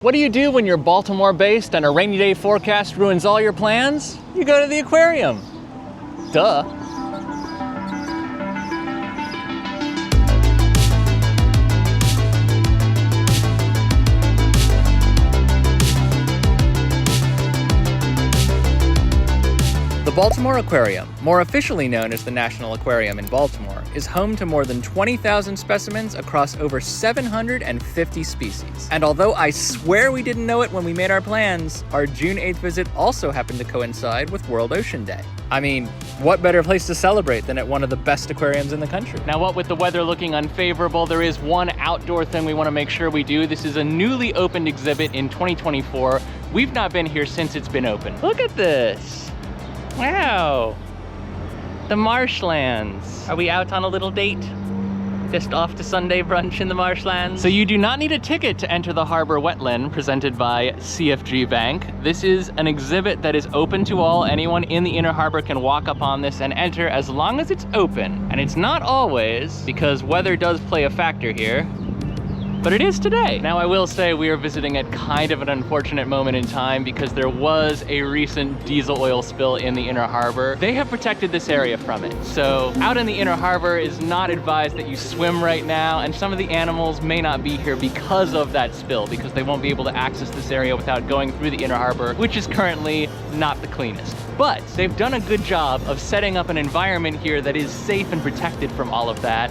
What do you do when you're Baltimore based and a rainy day forecast ruins all your plans? You go to the aquarium. Duh. The Baltimore Aquarium, more officially known as the National Aquarium in Baltimore, is home to more than 20,000 specimens across over 750 species. And although I swear we didn't know it when we made our plans, our June 8th visit also happened to coincide with World Ocean Day. I mean, what better place to celebrate than at one of the best aquariums in the country? Now, what with the weather looking unfavorable, there is one outdoor thing we want to make sure we do. This is a newly opened exhibit in 2024. We've not been here since it's been open. Look at this. Wow, the marshlands. Are we out on a little date? Just off to Sunday brunch in the marshlands? So you do not need a ticket to enter the harbor wetland presented by CFG Bank. This is an exhibit that is open to all. Anyone in the inner harbor can walk up on this and enter as long as it's open. And it's not always, because weather does play a factor here. But it is today. Now, I will say we are visiting at kind of an unfortunate moment in time because there was a recent diesel oil spill in the inner harbor. They have protected this area from it. So out in the inner harbor is not advised that you swim right now, and some of the animals may not be here because of that spill, because they won't be able to access this area without going through the inner harbor, which is currently not the cleanest. But they've done a good job of setting up an environment here that is safe and protected from all of that,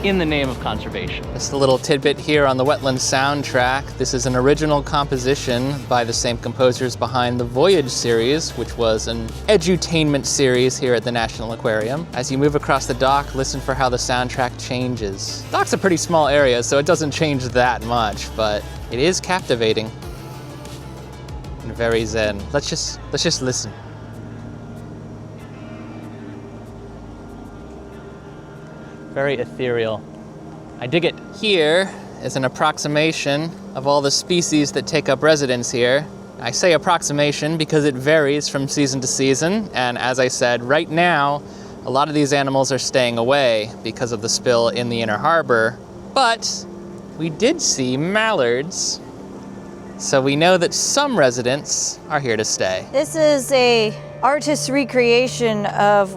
in the name of conservation. Just a little tidbit here on the Wetlands soundtrack. This is an original composition by the same composers behind the Voyage series, which was an edutainment series here at the National Aquarium. As you move across the dock, listen for how the soundtrack changes. The dock's a pretty small area, so it doesn't change that much, but it is captivating and very zen. Let's just listen. Very ethereal. I dig it. Here is an approximation of all the species that take up residence here. I say approximation because it varies from season to season, and as I said, right now, a lot of these animals are staying away because of the spill in the inner harbor, but we did see mallards, so we know that some residents are here to stay. This is a artist's recreation of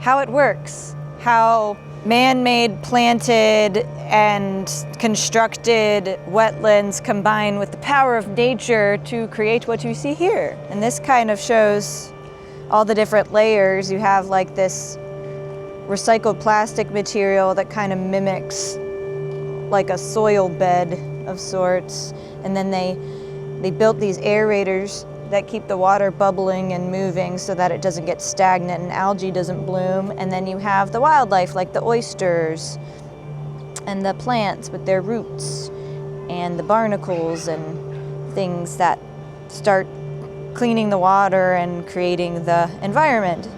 how it works. How man-made, planted, and constructed wetlands combine with the power of nature to create what you see here. And this kind of shows all the different layers. You have like this recycled plastic material that kind of mimics like a soil bed of sorts. And then they built these aerators that keep the water bubbling and moving so that it doesn't get stagnant and algae doesn't bloom. And then you have the wildlife like the oysters and the plants with their roots and the barnacles and things that start cleaning the water and creating the environment.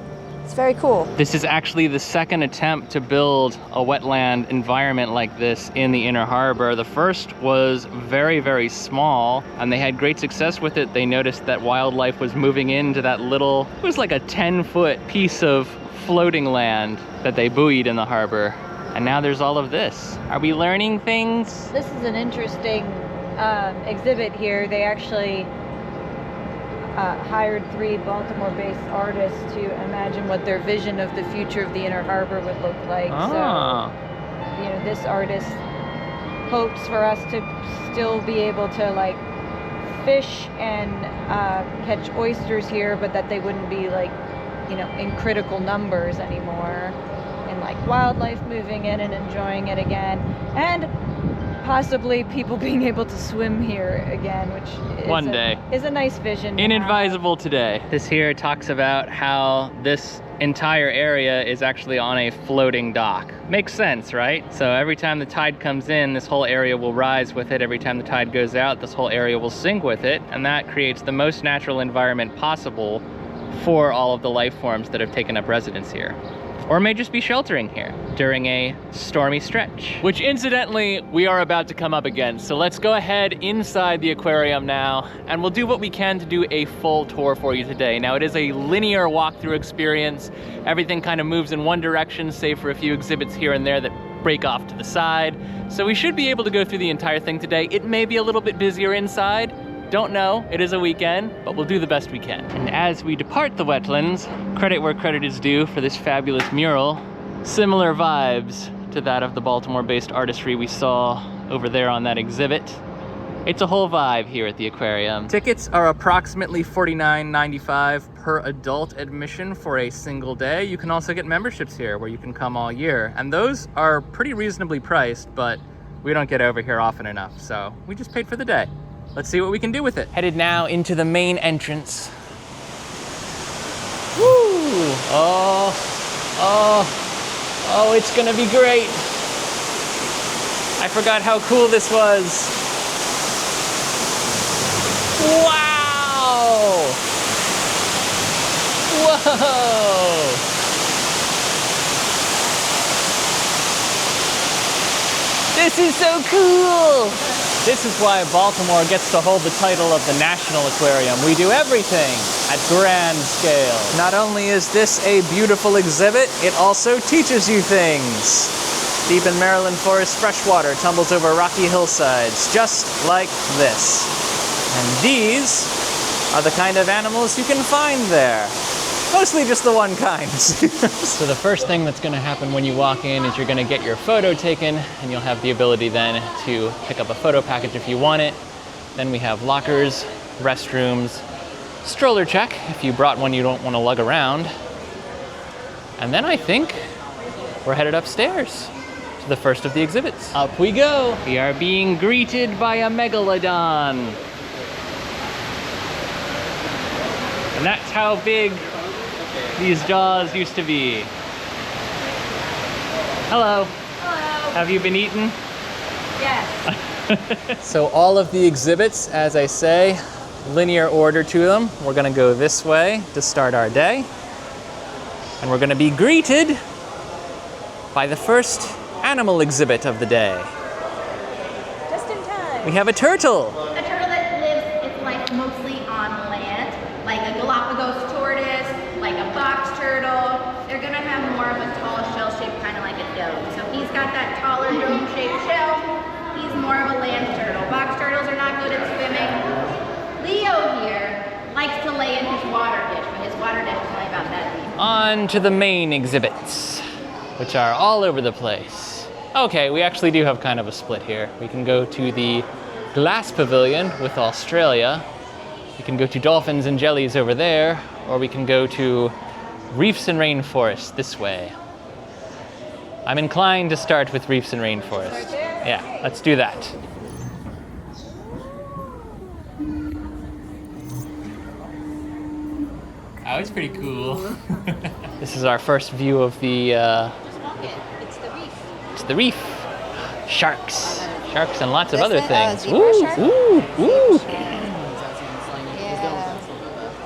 It's very cool. This is actually the second attempt to build a wetland environment like this in the inner harbor. The first was very, very small, and they had great success with it. They noticed that wildlife was moving into that little, it was like a 10-foot piece of floating land that they buoyed in the harbor. And now there's all of this. Are we learning things? This is an interesting exhibit here. They actually hired 3 Baltimore-based artists to imagine what their vision of the future of the inner harbor would look like. So, you know, this artist hopes for us to still be able to like fish and catch oysters here, but that they wouldn't be like, you know, in critical numbers anymore. And like wildlife moving in and enjoying it again. And possibly people being able to swim here again, which is a nice vision. Inadvisable today. This here talks about how this entire area is actually on a floating dock. Makes sense, right? So every time the tide comes in, this whole area will rise with it. Every time the tide goes out, this whole area will sink with it, and that creates the most natural environment possible for all of the life forms that have taken up residence here, or may just be sheltering here during a stormy stretch. Which incidentally, we are about to come up against. So let's go ahead inside the aquarium now, and we'll do what we can to do a full tour for you today. Now, it is a linear walkthrough experience. Everything kind of moves in one direction, save for a few exhibits here and there that break off to the side. So we should be able to go through the entire thing today. It may be a little bit busier inside. Don't know, it is a weekend, but we'll do the best we can. And as we depart the wetlands, credit where credit is due for this fabulous mural. Similar vibes to that of the Baltimore-based artistry we saw over there on that exhibit. It's a whole vibe here at the aquarium. Tickets are approximately $49.95 per adult admission for a single day. You can also get memberships here where you can come all year. And those are pretty reasonably priced, but we don't get over here often enough, so we just paid for the day. Let's see what we can do with it. Headed now into the main entrance. Woo! Oh, it's gonna be great. I forgot how cool this was. Wow! Whoa! This is so cool! This is why Baltimore gets to hold the title of the National Aquarium. We do everything at grand scale. Not only is this a beautiful exhibit, it also teaches you things. Deep in Maryland forest, freshwater tumbles over rocky hillsides, just like this. And these are the kind of animals you can find there. Mostly just the one kind. So the first thing that's gonna happen when you walk in is you're gonna get your photo taken, and you'll have the ability then to pick up a photo package if you want it. Then we have lockers, restrooms, stroller check if you brought one you don't wanna lug around. And then I think we're headed upstairs to the first of the exhibits. Up we go. We are being greeted by a megalodon. And that's how big these jaws used to be. Hello. Hello. Have you been eaten? Yes. So all of the exhibits, as I say, linear order to them. We're gonna go this way to start our day. And we're gonna be greeted by the first animal exhibit of the day. Just in time. We have a turtle. A turtle that lives its life mostly on land, like a Galapagos tortoise, like a box turtle. They're gonna have more of a tall shell shape, kind of like a dome. So he's got that taller dome-shaped shell. He's more of a land turtle. Box turtles are not good at swimming. Leo here likes to lay in his water dish, but his water dish is only about that deep. On to the main exhibits, which are all over the place. Okay, we actually do have kind of a split here. We can go to the glass pavilion with Australia. We can go to dolphins and jellies over there, or we can go to reefs and rainforest this way. I'm inclined to start with reefs and rainforest. Yeah, let's do that. Oh, it's pretty cool. This is our first view of the It's the reef. it's the reef. Sharks. Sharks and lots of other things. zebra shark? Ooh. Yeah.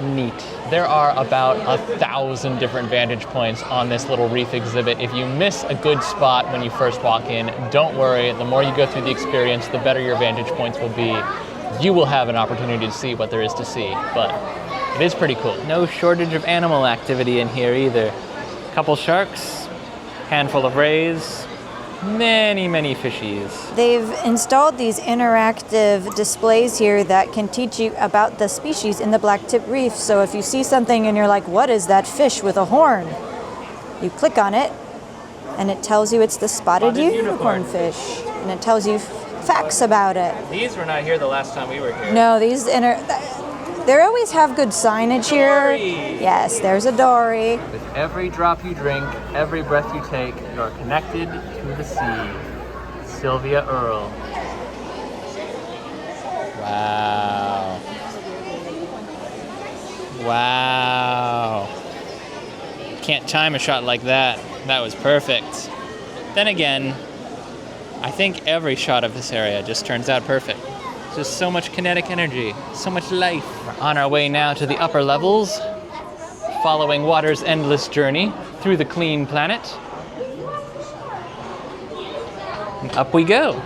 Neat. There are about 1,000 different vantage points on this little reef exhibit. If you miss a good spot when you first walk in, don't worry. The more you go through the experience, the better your vantage points will be. You will have an opportunity to see what there is to see, but it is pretty cool. No shortage of animal activity in here either. Couple sharks, handful of rays, many, many fishies. They've installed these interactive displays here that can teach you about the species in the Blacktip Reef. So if you see something and you're like, what is that fish with a horn? You click on it and it tells you it's the spotted unicorn fish. And it tells you facts about it. These were not here the last time we were here. No, these they always have good signage here. Dory. Yes, there's a dory. With every drop you drink, every breath you take, you are connected to the sea. Sylvia Earle. Wow. Wow. Can't time a shot like that. That was perfect. Then again, I think every shot of this area just turns out perfect. Just so much kinetic energy, so much life. We're on our way now to the upper levels, following water's endless journey through the clean planet. And up we go.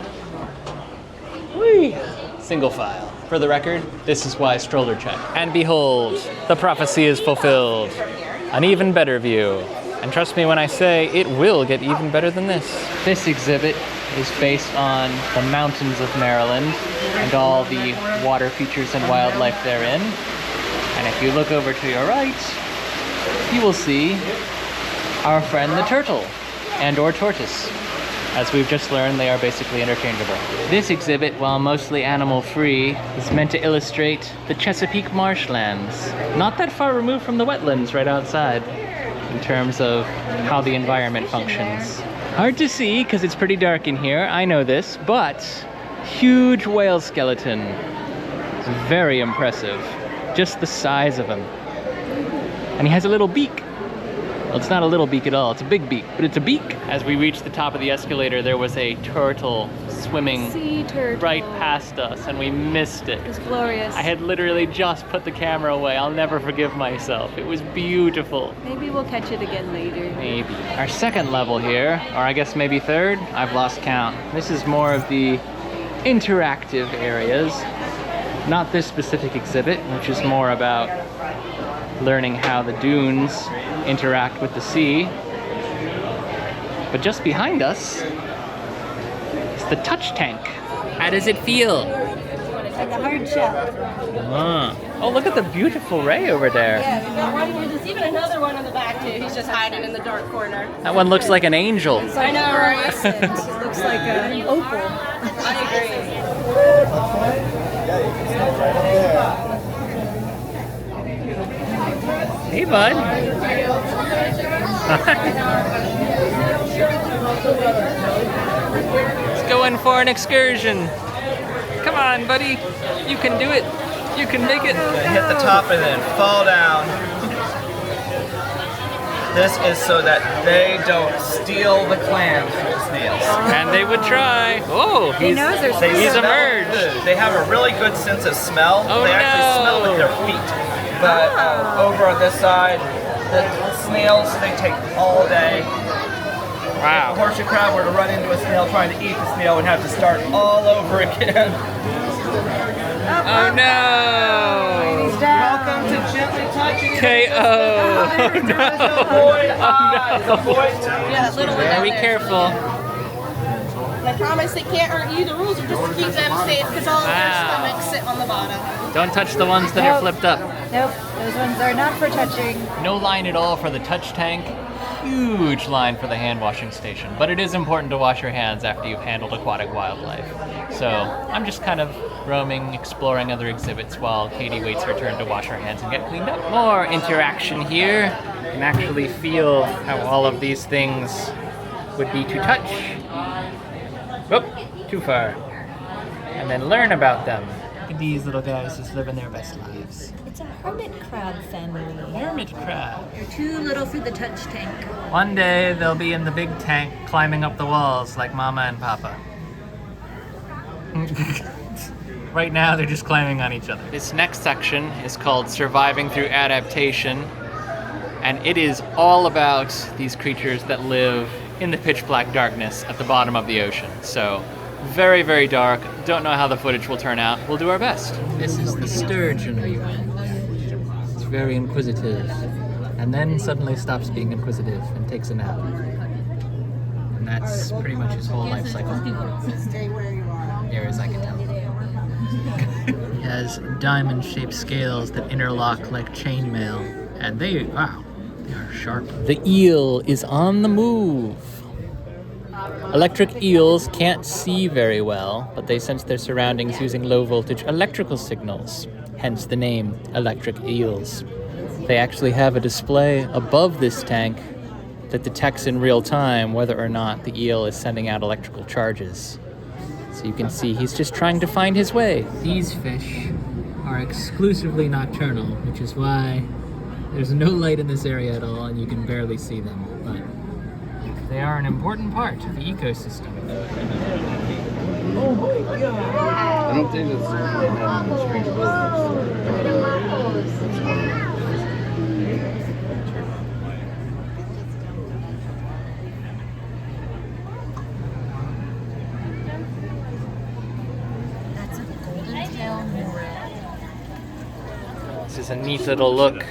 Whee! Single file. For the record, this is why Stroller check. And behold, the prophecy is fulfilled. An even better view. And trust me when I say it will get even better than this. This exhibit is based on the mountains of Maryland and all the water features and wildlife therein. And if you look over to your right, you will see our friend the turtle and or tortoise. As we've just learned, they are basically interchangeable. This exhibit, while mostly animal-free, is meant to illustrate the Chesapeake marshlands. Not that far removed from the wetlands right outside, in terms of how the environment functions. Hard to see because it's pretty dark in here, I know this, but huge whale skeleton. It's very impressive. Just the size of him. And he has a little beak. Well, it's not a little beak at all, it's a big beak, but it's a beak. As we reached the top of the escalator, there was a turtle swimming Sea turtle. right past us, and we missed it. It was glorious. I had literally just put the camera away. I'll never forgive myself. It was beautiful. Maybe we'll catch it again later. Maybe. Our second level here, or I guess maybe third, I've lost count. This is more of the interactive areas. Not this specific exhibit, which is more about learning how the dunes interact with the sea. But just behind us is the touch tank. How does it feel? Like a hard shell. Oh, look at the beautiful ray over there. There's even another one in the back too. He's just hiding in the dark corner. That one looks like an angel. I know, right? It looks like an opal. I agree. Hey, bud. Let's go in for an excursion. Come on, buddy. You can do it. You can make it. Hit the top and then fall down. This is so that they don't steal the clams from the snails. And they would try. Oh, he's emerged. They have a really good sense of smell. Oh, they actually smell with their feet. But over on this side, the snails, they take all day. Wow. If a horseshoe crab were to run into a snail trying to eat the snail, would have to start all over again. Oh no! Welcome to Gently Touching. KO! Oh no! Boy eyes. Yeah, that little one down Be there. careful. And I promise they can't hurt you. The rules are just to keep them safe because all of their Wow. stomachs sit on the bottom. Don't touch the ones that are flipped up. Nope, those ones are not for touching. No line at all for the touch tank. Huge line for the hand washing station. But it is important to wash your hands after you've handled aquatic wildlife. So I'm just kind of roaming, exploring other exhibits while Katie waits her turn to wash her hands and get cleaned up. More interaction here. You can actually feel how all of these things would be to touch. Oop, too far. And then learn about them. Look at these little guys just living their best lives. It's a hermit crab family. Hermit crab. They're too little for the touch tank. One day they'll be in the big tank climbing up the walls like Mama and Papa. Right now they're just climbing on each other. This next section is called Surviving Through Adaptation, and it is all about these creatures that live in the pitch black darkness at the bottom of the ocean. So very, very dark. Don't know how the footage will turn out. We'll do our best. This is the sturgeon. It's very inquisitive, and then suddenly stops being inquisitive and takes a nap. And that's pretty much his whole life cycle. Near as I can tell. He has diamond-shaped scales that interlock like chainmail, and they are sharp. The eel is on the move. Electric eels can't see very well, but they sense their surroundings using low-voltage electrical signals, hence the name electric eels. They actually have a display above this tank that detects in real time whether or not the eel is sending out electrical charges. So you can see he's just trying to find his way. These fish are exclusively nocturnal, which is why there's no light in this area at all and you can barely see them. But they are an important part of the ecosystem. Oh my god! I don't think it's strange That's a golden tail Mural. This is a neat little look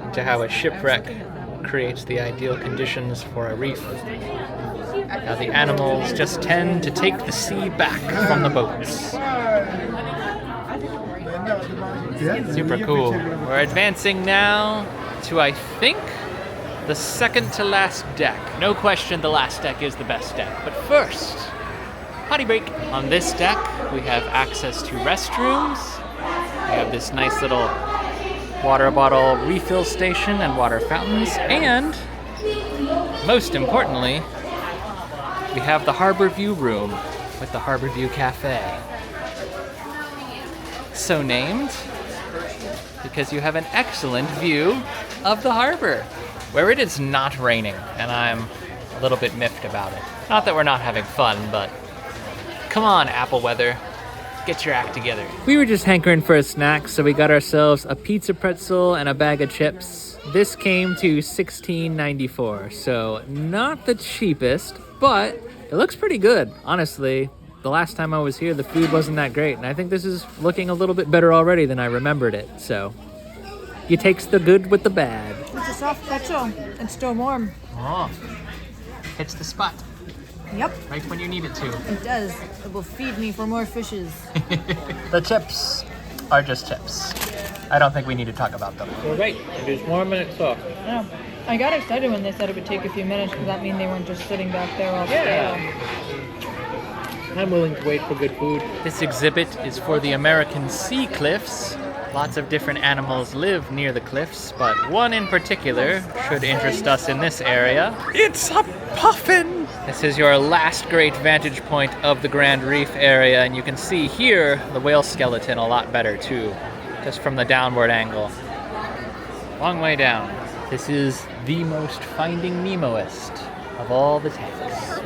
into how a shipwreck creates the ideal conditions for a reef. Now the animals just tend to take the sea back from the boats. Super cool. We're advancing now to, I think, the second to last deck. No question the last deck is the best deck. But first, potty break. On this deck, we have access to restrooms. We have this nice little water bottle refill station and water fountains. And, most importantly, we have the Harbor View room with the Harbor View Cafe. So named because you have an excellent view of the harbor, where it is not raining, and I'm a little bit miffed about it. Not that we're not having fun, but come on, Apple weather, get your act together. We were just hankering for a snack, so we got ourselves a pizza pretzel and a bag of chips. This came to $16.94, so not the cheapest, but it looks pretty good, honestly. The last time I was here, the food wasn't that great, and I think this is looking a little bit better already than I remembered it, so you takes the good with the bad. It's a soft pretzel. It's still warm. Oh, hits the spot. Yep, Right when you need it to. it does. It will feed me for more fishes. The chips are just chips. I don't think we need to talk about them. We're right. It is warm and it's soft. Yeah. I got excited when they said it would take a few minutes because that means they weren't just sitting back there all stale. I'm willing to wait for good food. This exhibit is for the American sea cliffs. Lots of different animals live near the cliffs, but one in particular should interest us in this area. It's a puffin! This is your last great vantage point of the Grand Reef area, and you can see here the whale skeleton a lot better too, just from the downward angle. Long way down. This is the most Finding Nemoest of all the tanks.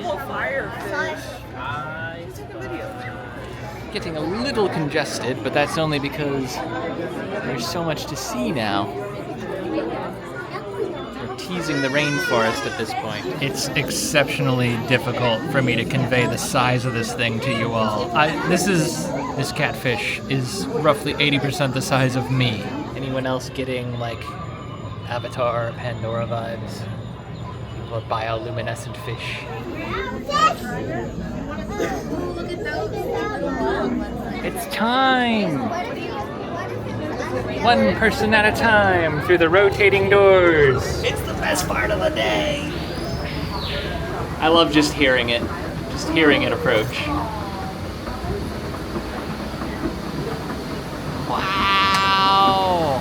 Getting a little congested, but that's only because there's so much to see now. We're teasing the rainforest at this point. It's exceptionally difficult for me to convey the size of this thing to you all. This catfish is roughly 80% the size of me. Anyone else getting like Avatar or Pandora vibes? Or bioluminescent fish? It's time! One person at a time through the rotating doors. It's the best part of the day! I love just hearing it approach. Wow!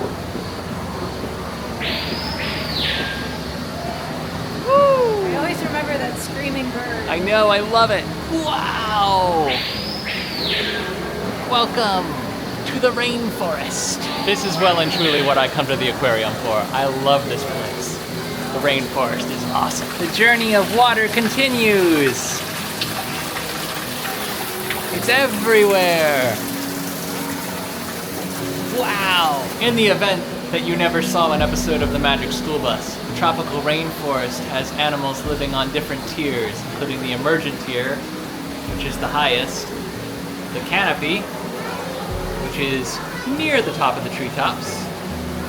Woo! I always remember that screaming bird. I know, I love it. Wow! Welcome to the rainforest. This is well and truly what I come to the aquarium for. I love this place. The rainforest is awesome. The journey of water continues. It's everywhere. Wow! In the event that you never saw an episode of the Magic School Bus, the tropical rainforest has animals living on different tiers, including the Emergent Tier, which is the highest, the Canopy, which is near the top of the treetops,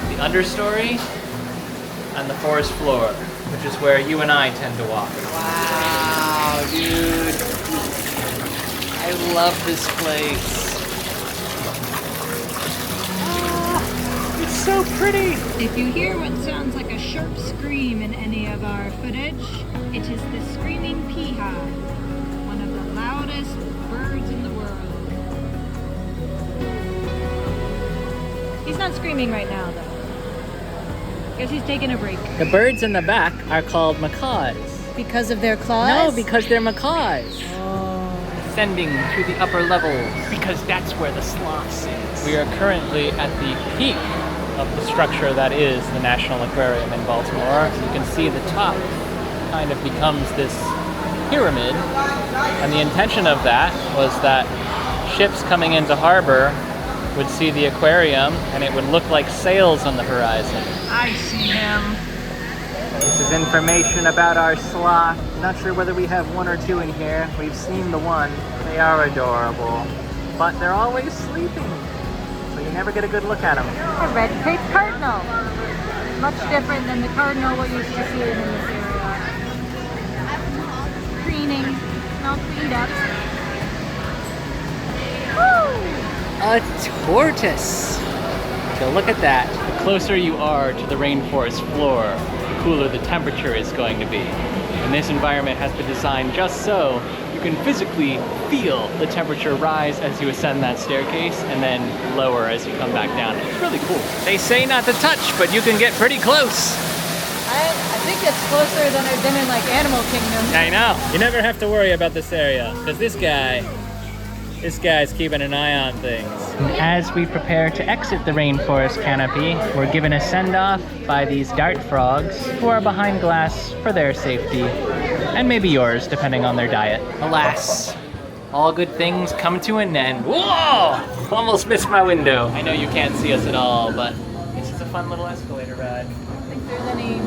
the understory, and the forest floor, which is where you and I tend to walk. Wow, dude. I love this place. It's so pretty. If you hear what sounds like a sharp scream in any of our footage, it is the screaming piha, one of the loudest birds in the world. He's not screaming right now, though. Guess he's taking a break. The birds in the back are called macaws. Because of their claws? No, because they're macaws. Ascending to the upper level, because that's where the sloth sits. We are currently at the peak of the structure that is the National Aquarium in Baltimore. You can see the top kind of becomes this pyramid, and the intention of that was that ships coming into harbor would see the aquarium and it would look like sails on the horizon. I see him. This is information about our sloth. Not sure whether we have one or two in here. We've seen the one. They are adorable, but they're always sleeping, so you never get a good look at them. A red-faced cardinal. Much different than the cardinal we're used to seeing in this area. Greening, all cleaned up. Woo! A tortoise. So look at that. The closer you are to the rainforest floor, the cooler the temperature is going to be. And this environment has been designed just so you can physically feel the temperature rise as you ascend that staircase and then lower as you come back down. It's really cool. They say not to touch, but you can get pretty close. I think it's closer than I've been in like Animal Kingdom. I know. You never have to worry about this area because this guy's keeping an eye on things. As we prepare to exit the rainforest canopy, we're given a send-off by these dart frogs who are behind glass for their safety, and maybe yours, depending on their diet. Alas, all good things come to an end. Whoa! Almost missed my window. I know you can't see us at all, but this is a fun little escalator ride. I don't think there's any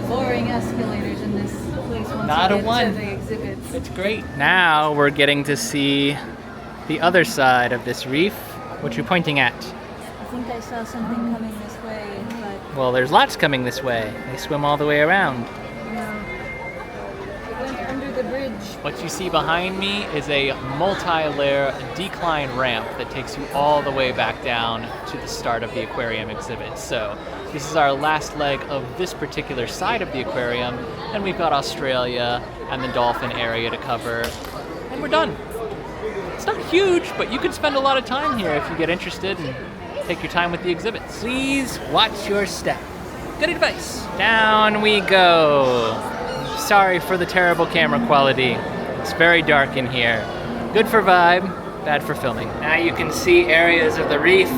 boring escalators in this place once Not you a get one. to the exhibits. It's great. Now we're getting to see the other side of this reef. What you pointing at? I think I saw something coming this way, but Well, there's lots coming this way. They swim all the way around. it went under the bridge. What you see behind me is a multi-layer decline ramp that takes you all the way back down to the start of the aquarium exhibit. So this is our last leg of this particular side of the aquarium, and we've got Australia and the dolphin area to cover, and we're done. It's not huge, but you could spend a lot of time here if you get interested and take your time with the exhibits. Please watch your step. Good advice. Down we go. Sorry for the terrible camera quality. It's very dark in here. Good for vibe, bad for filming. Now you can see areas of the reef.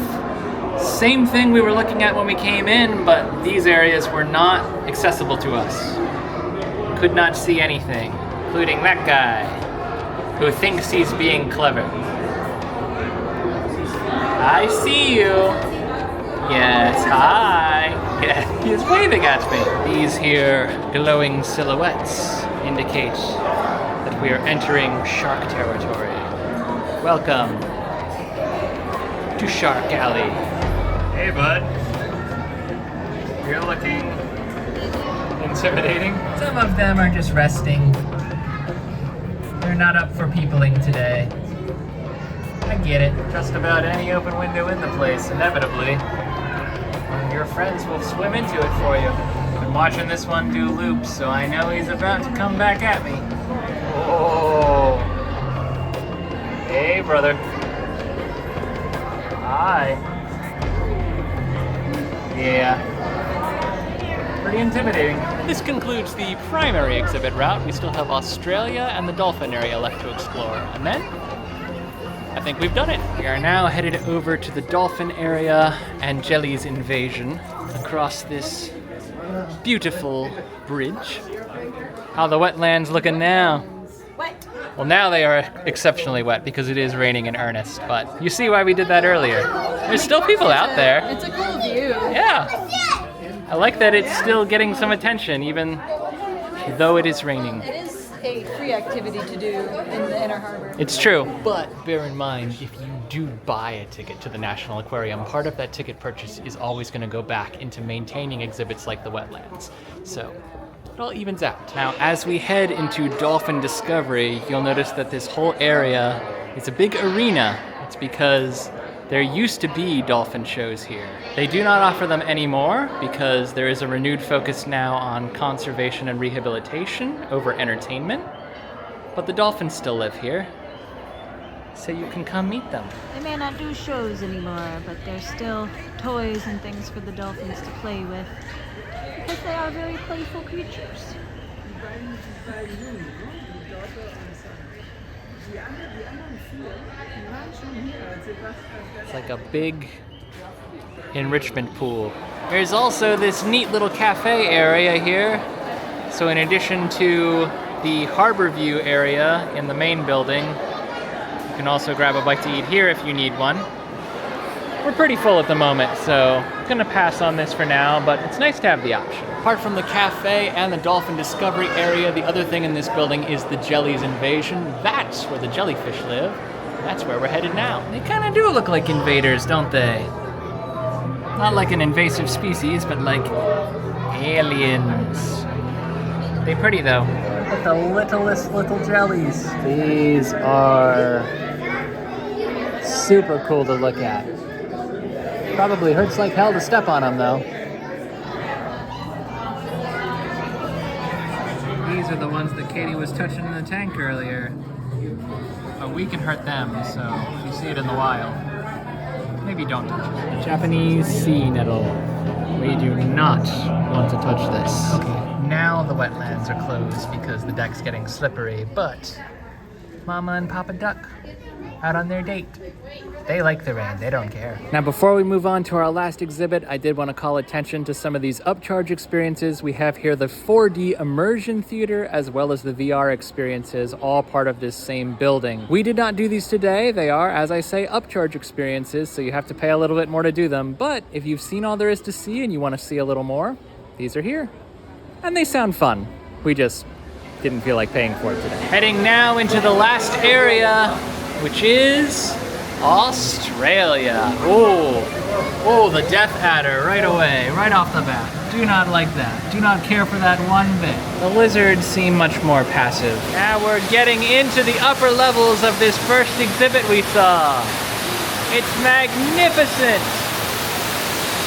Same thing we were looking at when we came in, but these areas were not accessible to us. Could not see anything, including that guy who thinks he's being clever. I see you. Yes, hi. Yeah, he's waving at me. These here glowing silhouettes indicate that we are entering shark territory. Welcome to Shark Alley. Hey, bud. You're looking intimidating. Some of them are just resting. They're not up for peopling today. I get it. Just about any open window in the place, inevitably. Your friends will swim into it for you. I've been watching this one do loops, so I know he's about to come back at me. Oh. Hey, brother. Hi. Yeah. Pretty intimidating. This concludes the primary exhibit route. We still have Australia and the dolphin area left to explore. And then, I think we've done it. We are now headed over to the dolphin area and Jellies invasion across this beautiful bridge. How the wetlands looking now? Wet. Well, now they are exceptionally wet because it is raining in earnest, but you see why we did that earlier. There's still people out there. It's a cool view. Yeah. I like that it's still getting some attention, even though it is raining. It is a free activity to do in the Inner Harbor. It's true, but bear in mind, if you do buy a ticket to the National Aquarium, part of that ticket purchase is always going to go back into maintaining exhibits like the Wetlands. So it all evens out. Now, as we head into dolphin discovery, you'll notice that this whole area is a big arena. It's because there used to be dolphin shows here. They do not offer them anymore because there is a renewed focus now on conservation and rehabilitation over entertainment. But the dolphins still live here, so you can come meet them. They may not do shows anymore, but there's still toys and things for the dolphins to play with because they are very playful creatures. It's like a big enrichment pool. There's also this neat little cafe area here. So in addition to the harbor view area in the main building, you can also grab a bite to eat here if you need one. We're pretty full at the moment, so I'm gonna pass on this for now, but it's nice to have the option. Apart from the cafe and the dolphin discovery area, the other thing in this building is the Jellies invasion. That's where the jellyfish live. That's where we're headed now. They kind of do look like invaders, don't they? Not like an invasive species, but like aliens. They pretty though. Look at the littlest little jellies. These are super cool to look at. Probably hurts like hell to step on them though. These are the ones that Katie was touching in the tank earlier. But we can hurt them, so if you see it in the wild, maybe don't touch it. Japanese sea nettle. We do not want to touch this. Okay, now the wetlands are closed because the deck's getting slippery, but Mama and Papa Duck out on their date. They like the rain, they don't care. Now before we move on to our last exhibit, I did want to call attention to some of these upcharge experiences. We have here the 4D Immersion Theater as well as the VR experiences, all part of this same building. We did not do these today. They are, as I say, upcharge experiences, so you have to pay a little bit more to do them. But if you've seen all there is to see and you want to see a little more, these are here. And they sound fun. We just didn't feel like paying for it today. Heading now into the last area, which is Australia. Oh, the death adder right away, right off the bat. Do not like that. Do not care for that one bit. The lizards seem much more passive. Now we're getting into the upper levels of this first exhibit we saw. It's magnificent.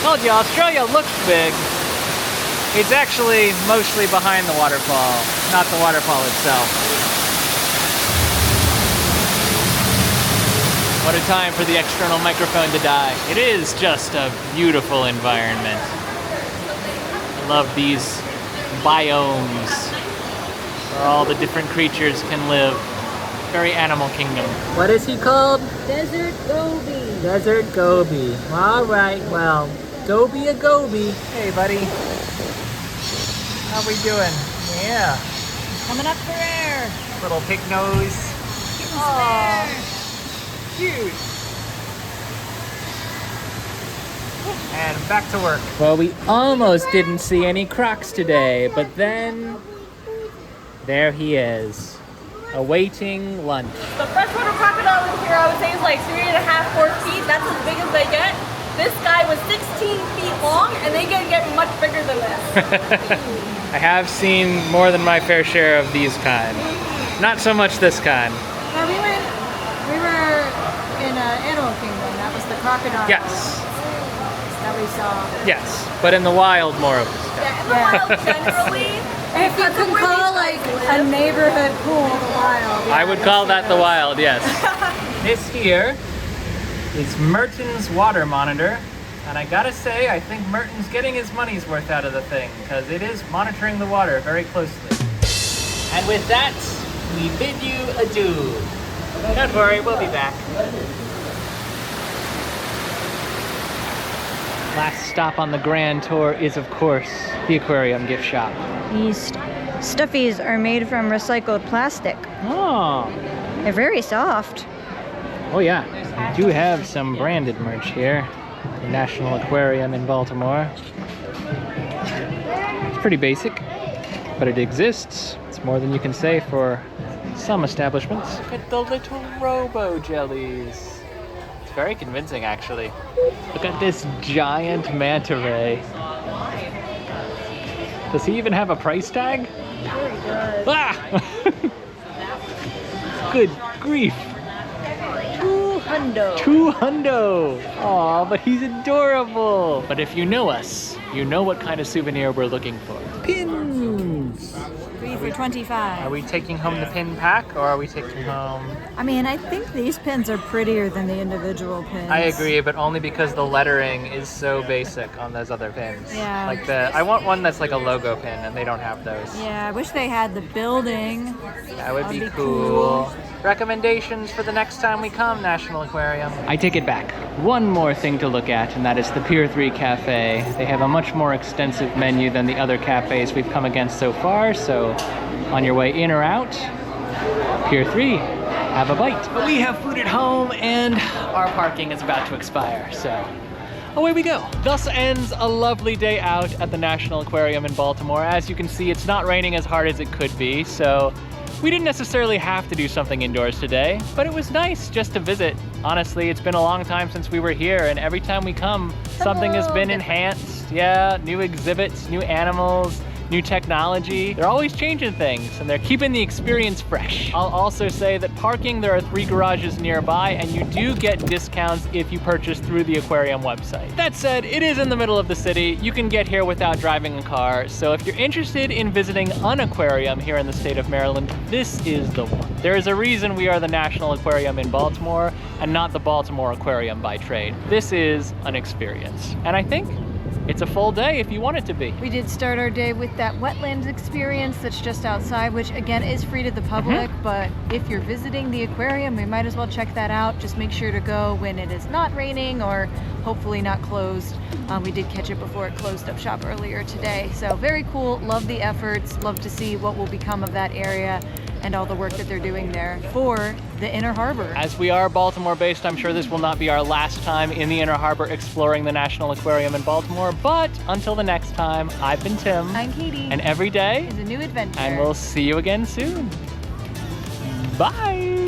Told you, Australia looks big. It's actually mostly behind the waterfall, not the waterfall itself. What a time for the external microphone to die. It is just a beautiful environment. I love these biomes where all the different creatures can live. Very Animal Kingdom. What is he called? Desert Goby. Desert Goby. All right, well, Goby a Goby. Hey, buddy. How we doing? Yeah. Coming up for air. Little pig nose. Aww. Huge. And back to work. Well, we almost didn't see any crocs today, but then there he is, awaiting lunch. The freshwater crocodile in here, I would say, is like 3.5, 4 feet. That's as big as they get. This guy was 16 feet long, and they can get much bigger than this. I have seen more than my fair share of these kind. Not so much this kind. Yeah, we were in Animal Kingdom. That was the crocodile. Yes. That we saw. Yes, but in the wild, more of this kind. Yeah, in the wild, generally. If you can call like a neighborhood pool the wild. I would call that the wild, yes. This here is Merton's water monitor. And I gotta say, I think Merton's getting his money's worth out of the thing, because it is monitoring the water very closely. And with that, we bid you adieu. Don't worry, we'll be back. Last stop on the grand tour is, of course, the aquarium gift shop. These stuffies are made from recycled plastic. Oh. They're very soft. Oh yeah, we do have some branded merch here. The National Aquarium in Baltimore. It's pretty basic, but it exists. It's more than you can say for some establishments. Look at the little robo jellies. It's very convincing, actually. Look at this giant manta ray. Does he even have a price tag? Sure he does. Ah! Good grief. $200. Aw, but he's adorable. But if you know us, you know what kind of souvenir we're looking for. Pins. 3 for $25. Are we taking home the pin pack, or are we taking home... I mean, I think these pins are prettier than the individual pins. I agree, but only because the lettering is so basic on those other pins. Yeah. Like I want one that's like a logo pin, and they don't have those. Yeah, I wish they had the building. That would be That'd be cool. Recommendations for the next time we come, National Aquarium. I take it back. One more thing to look at, and that is the Pier 3 Cafe. They have a much more extensive menu than the other cafes we've come against so far, so on your way in or out, Pier 3, have a bite. But we have food at home, and our parking is about to expire, so away we go. Thus ends a lovely day out at the National Aquarium in Baltimore. As you can see, it's not raining as hard as it could be, so we didn't necessarily have to do something indoors today, but it was nice just to visit Honestly, it's been a long time since we were here, and every time we come, something has been enhanced. Yeah, new exhibits, new animals, new technology. They're always changing things, and they're keeping the experience fresh. I'll also say that parking, there are 3 garages nearby, and you do get discounts if you purchase through the aquarium website. That said, it is in the middle of the city. You can get here without driving a car, so if you're interested in visiting an aquarium here in the state of Maryland, this is the one. There is a reason we are the National Aquarium in Baltimore, and not the Baltimore Aquarium by trade. This is an experience, and I think it's a full day if you want it to be. We did start our day with that wetlands experience that's just outside, which again is free to the public, but if you're visiting the aquarium, we might as well check that out. Just make sure to go when it is not raining or hopefully not closed. We did catch it before it closed up shop earlier today. So very cool, love the efforts, love to see what will become of that area and all the work that they're doing there for the Inner Harbor. As we are Baltimore based, I'm sure this will not be our last time in the Inner Harbor exploring the National Aquarium in Baltimore, but until the next time, I've been Tim. I'm Katie. And every day is a new adventure. And we'll see you again soon. Bye.